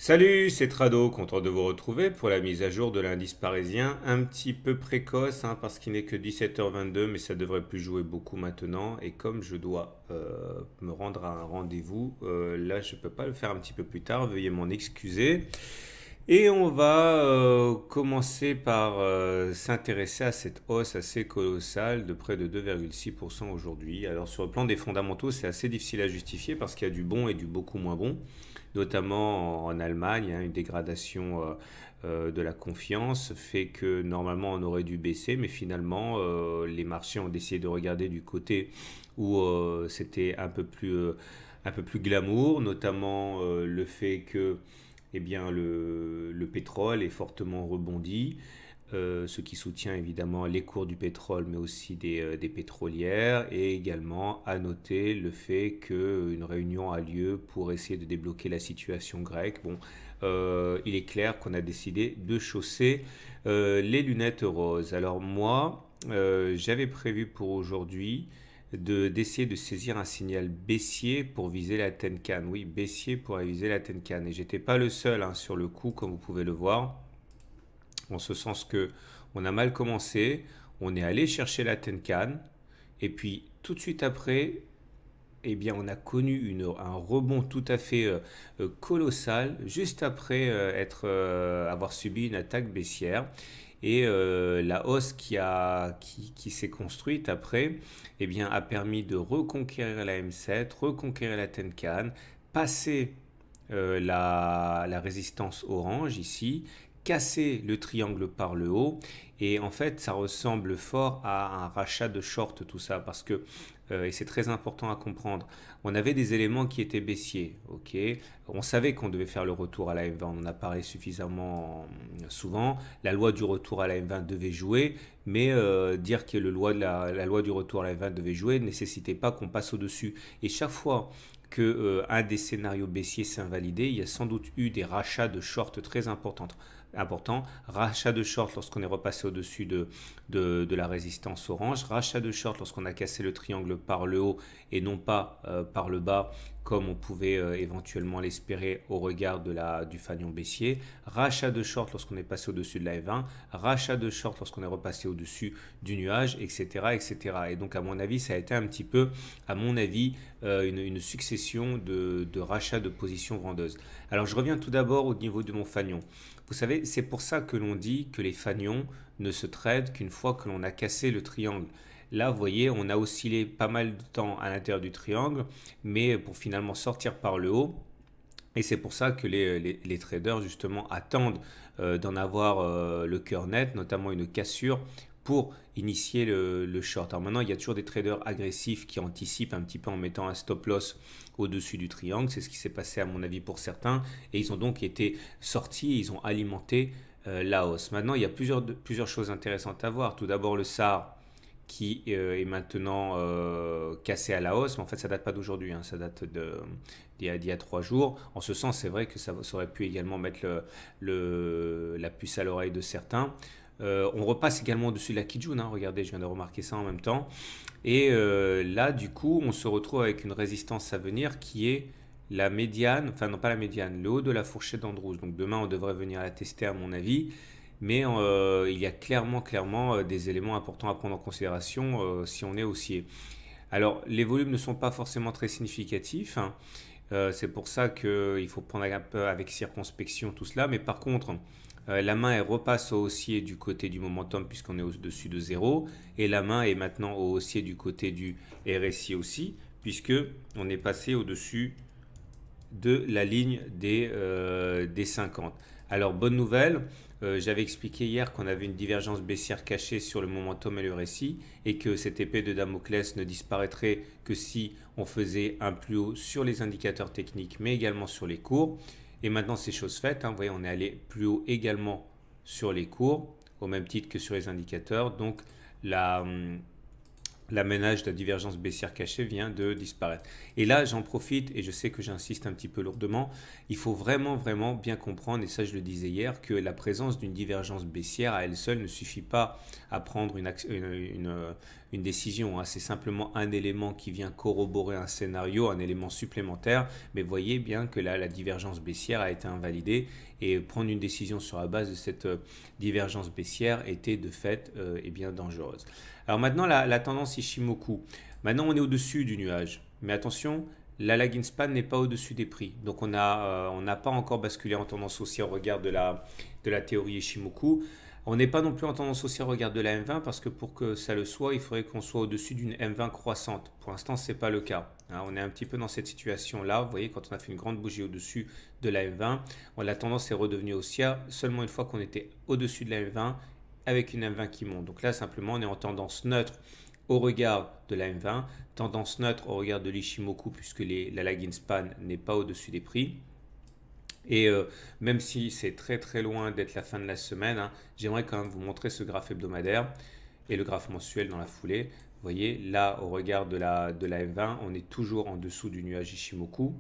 Salut, c'est Trado, content de vous retrouver pour la mise à jour de l'indice parisien. Un petit peu précoce parce qu'il n'est que 17h22, mais ça devrait plus jouer beaucoup maintenant. Et comme je dois me rendre à un rendez-vous, là je peux pas le faire un petit peu plus tard, veuillez m'en excuser. Et on va commencer par s'intéresser à cette hausse assez colossale de près de 2,6% aujourd'hui. Alors sur le plan des fondamentaux, c'est assez difficile à justifier parce qu'il y a du bon et du beaucoup moins bon, notamment en Allemagne, une dégradation de la confiance fait que normalement on aurait dû baisser, mais finalement les marchés ont décidé de regarder du côté où c'était un peu plus glamour, notamment le fait que eh bien, le pétrole est fortement rebondi, ce qui soutient évidemment les cours du pétrole, mais aussi des pétrolières, et également à noter le fait qu'une réunion a lieu pour essayer de débloquer la situation grecque. Bon, il est clair qu'on a décidé de chausser les lunettes roses. Alors moi, j'avais prévu pour aujourd'hui d'essayer de saisir un signal baissier pour viser la Tenkan. Oui, baissier pour viser la Tenkan. Et j'étais pas le seul sur le coup, comme vous pouvez le voir, en ce sens que on a mal commencé, on est allé chercher la Tenkan, et puis tout de suite après, eh bien, on a connu un rebond tout à fait colossal, juste après avoir subi une attaque baissière. Et la hausse qui s'est construite après, eh bien, a permis de reconquérir la M7, reconquérir la Tenkan, passer la résistance orange ici, casser le triangle par le haut. Et en fait, ça ressemble fort à un rachat de short, tout ça, parce que, et c'est très important à comprendre, on avait des éléments qui étaient baissiers, ok. On savait qu'on devait faire le retour à la M20, on en a parlé suffisamment souvent. La loi du retour à la M20 devait jouer, mais dire que la loi du retour à la M20 devait jouer ne nécessitait pas qu'on passe au-dessus. Et chaque fois que un des scénarios baissiers s'est invalidé, il y a sans doute eu des rachats de short très importants. Rachat de short lorsqu'on est repassé au-dessus de la résistance orange, rachat de short lorsqu'on a cassé le triangle par le haut et non pas par le bas comme on pouvait éventuellement l'espérer au regard du fanion baissier, rachat de short lorsqu'on est passé au-dessus de la F20, rachat de short lorsqu'on est repassé au-dessus du nuage, etc., etc. Et donc à mon avis, ça a été un petit peu, à mon avis, une succession de rachats de positions vendeuses. Alors je reviens tout d'abord au niveau de mon fanion. Vous savez, c'est pour ça que l'on dit que les fanions ne se tradent qu'une fois que l'on a cassé le triangle. Là, vous voyez, on a oscillé pas mal de temps à l'intérieur du triangle, mais pour finalement sortir par le haut. Et c'est pour ça que les traders, justement, attendent d'en avoir le cœur net, notamment une cassure, pour initier le short. Alors maintenant, il y a toujours des traders agressifs qui anticipent un petit peu en mettant un stop loss au-dessus du triangle. C'est ce qui s'est passé, à mon avis, pour certains. Et ils ont donc été sortis, ils ont alimenté la hausse. Maintenant, il y a plusieurs choses intéressantes à voir. Tout d'abord, le SAR qui est maintenant cassé à la hausse, mais en fait ça date pas d'aujourd'hui, ça date d'il y a 3 jours. En ce sens, c'est vrai que ça aurait pu également mettre la puce à l'oreille de certains. On repasse également au-dessus de la Kijun, regardez, je viens de remarquer ça en même temps. Et là, du coup, on se retrouve avec une résistance à venir qui est la médiane, enfin non pas la médiane, le haut de la fourchette d'Andrews. Donc demain, on devrait venir la tester à mon avis. Mais il y a clairement des éléments importants à prendre en considération si on est haussier. Alors, les volumes ne sont pas forcément très significatifs. C'est pour ça qu'il faut prendre un peu avec circonspection tout cela. Mais par contre, la main elle repasse au haussier du côté du momentum puisqu'on est au-dessus de zéro. Et la main est maintenant au haussier du côté du RSI aussi, puisque on est passé au-dessus de la ligne des 50. Alors, bonne nouvelle, j'avais expliqué hier qu'on avait une divergence baissière cachée sur le momentum et le RSI et que cette épée de Damoclès ne disparaîtrait que si on faisait un plus haut sur les indicateurs techniques mais également sur les cours. Et maintenant, c'est chose faite. Vous voyez, on est allé plus haut également sur les cours, au même titre que sur les indicateurs. Donc, l'aménage de la divergence baissière cachée vient de disparaître. Et là, j'en profite, et je sais que j'insiste un petit peu lourdement, il faut vraiment bien comprendre, et ça je le disais hier, que la présence d'une divergence baissière à elle seule ne suffit pas à prendre une décision, hein. C'est simplement un élément qui vient corroborer un scénario, un élément supplémentaire. Mais voyez bien que là, la divergence baissière a été invalidée et prendre une décision sur la base de cette divergence baissière était de fait bien dangereuse. Alors maintenant, la tendance Ishimoku. Maintenant, on est au-dessus du nuage. Mais attention, la lagging span n'est pas au-dessus des prix. Donc on n'a pas encore basculé en tendance haussière au regard de la théorie Ishimoku. On n'est pas non plus en tendance haussière au regard de la M20 parce que pour que ça le soit, il faudrait qu'on soit au-dessus d'une M20 croissante. Pour l'instant, ce n'est pas le cas. Hein, on est un petit peu dans cette situation-là. Vous voyez, quand on a fait une grande bougie au-dessus de la M20, la tendance est redevenue haussière seulement une fois qu'on était au-dessus de la M20 avec une M20 qui monte. Donc là, simplement, on est en tendance neutre au regard de la M20, tendance neutre au regard de l'Ishimoku puisque la lagging span n'est pas au-dessus des prix. Et même si c'est très très loin d'être la fin de la semaine, hein, j'aimerais quand même vous montrer ce graphe hebdomadaire et le graphe mensuel dans la foulée. Vous voyez, là, au regard de la M20, on est toujours en dessous du nuage Ishimoku.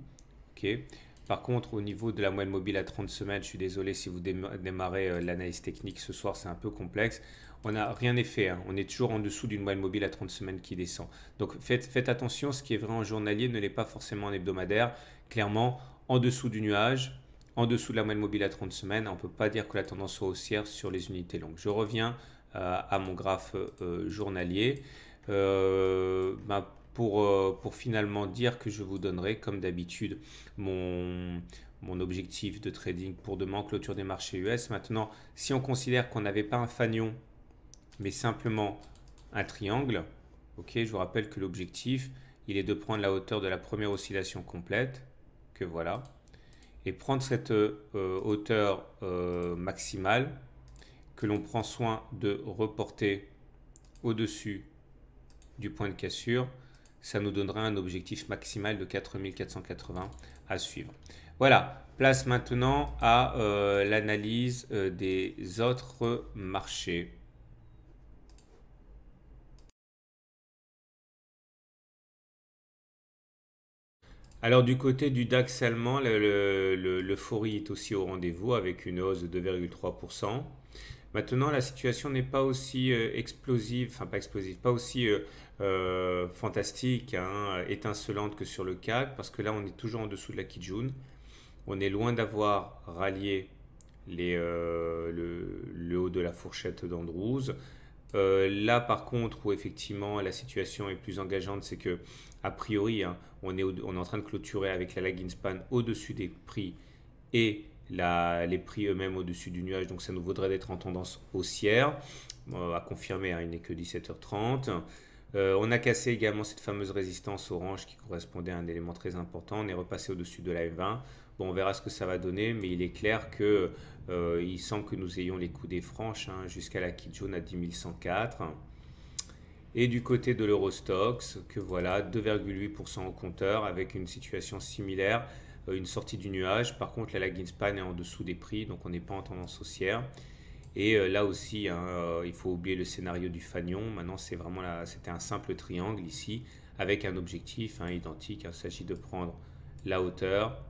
Okay. Par contre, au niveau de la moyenne mobile à 30 semaines, je suis désolé si vous démarrez l'analyse technique ce soir, c'est un peu complexe. Rien n'est fait, hein. On est toujours en dessous d'une moyenne mobile à 30 semaines qui descend. Donc faites attention, ce qui est vrai en journalier ne l'est pas forcément en hebdomadaire. Clairement, en dessous du nuage, en dessous de la moyenne mobile à 30 semaines, on ne peut pas dire que la tendance soit haussière sur les unités longues. Je reviens à mon graphe journalier pour finalement dire que je vous donnerai, comme d'habitude, mon objectif de trading pour demain en clôture des marchés US. Maintenant, si on considère qu'on n'avait pas un fanion, mais simplement un triangle, je vous rappelle que l'objectif, il est de prendre la hauteur de la première oscillation complète, que voilà, et prendre cette hauteur maximale que l'on prend soin de reporter au-dessus du point de cassure. Ça nous donnera un objectif maximal de 4480 à suivre. Voilà, place maintenant à l'analyse des autres marchés. Alors du côté du DAX allemand, l'euphorie est aussi au rendez-vous avec une hausse de 2,3%. Maintenant, la situation n'est pas aussi explosive, enfin pas explosive, pas aussi fantastique, hein, étincelante que sur le CAC, parce que là, on est toujours en dessous de la Kijun. On est loin d'avoir rallié le haut de la fourchette d'Andrews. Là, par contre, où effectivement la situation est plus engageante, c'est que, a priori, hein, on est en train de clôturer avec la lagging span au-dessus des prix et les prix eux-mêmes au-dessus du nuage. Donc, ça nous vaudrait d'être en tendance haussière. À confirmer, hein, il n'est que 17h30. On a cassé également cette fameuse résistance orange qui correspondait à un élément très important. On est repassé au-dessus de la M20. Bon, on verra ce que ça va donner, mais il est clair que il semble que nous ayons les coudées franches, hein, jusqu'à la Kijun à 10 104. Et du côté de l'Eurostoxx, que voilà, 2,8% au compteur avec une situation similaire, une sortie du nuage. Par contre, la lagging span est en dessous des prix, donc on n'est pas en tendance haussière. Et là aussi, hein, il faut oublier le scénario du fanion. Maintenant, c'était un simple triangle ici, avec un objectif, hein, identique. Il s'agit de prendre la hauteur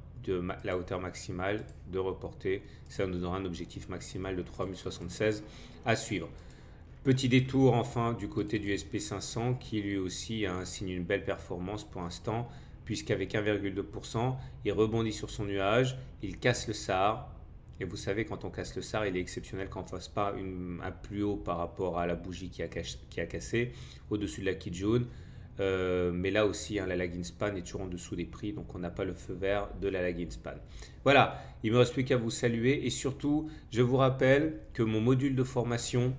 maximale, de reporter. Ça nous donnera un objectif maximal de 3076 à suivre. Petit détour enfin du côté du SP500 qui lui aussi signe une belle performance pour l'instant, puisqu'avec 1,2%, il rebondit sur son nuage, il casse le SAR. Et vous savez, quand on casse le SAR, il est exceptionnel qu'on ne fasse pas un plus haut par rapport à la bougie qui a cassé au-dessus de la Kijun. Mais là aussi, hein, la lagging span est toujours en dessous des prix, donc on n'a pas le feu vert de la lagging span. Voilà, il ne me reste plus qu'à vous saluer et surtout, je vous rappelle que mon module de formation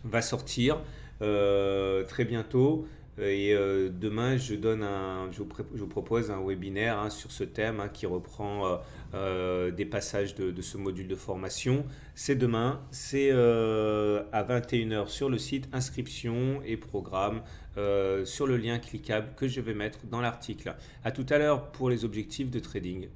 va sortir très bientôt. Et demain, je vous propose un webinaire, hein, sur ce thème, hein, qui reprend des passages de ce module de formation. C'est demain, c'est à 21h sur le site, inscription et programme, sur le lien cliquable que je vais mettre dans l'article. À tout à l'heure pour les objectifs de trading.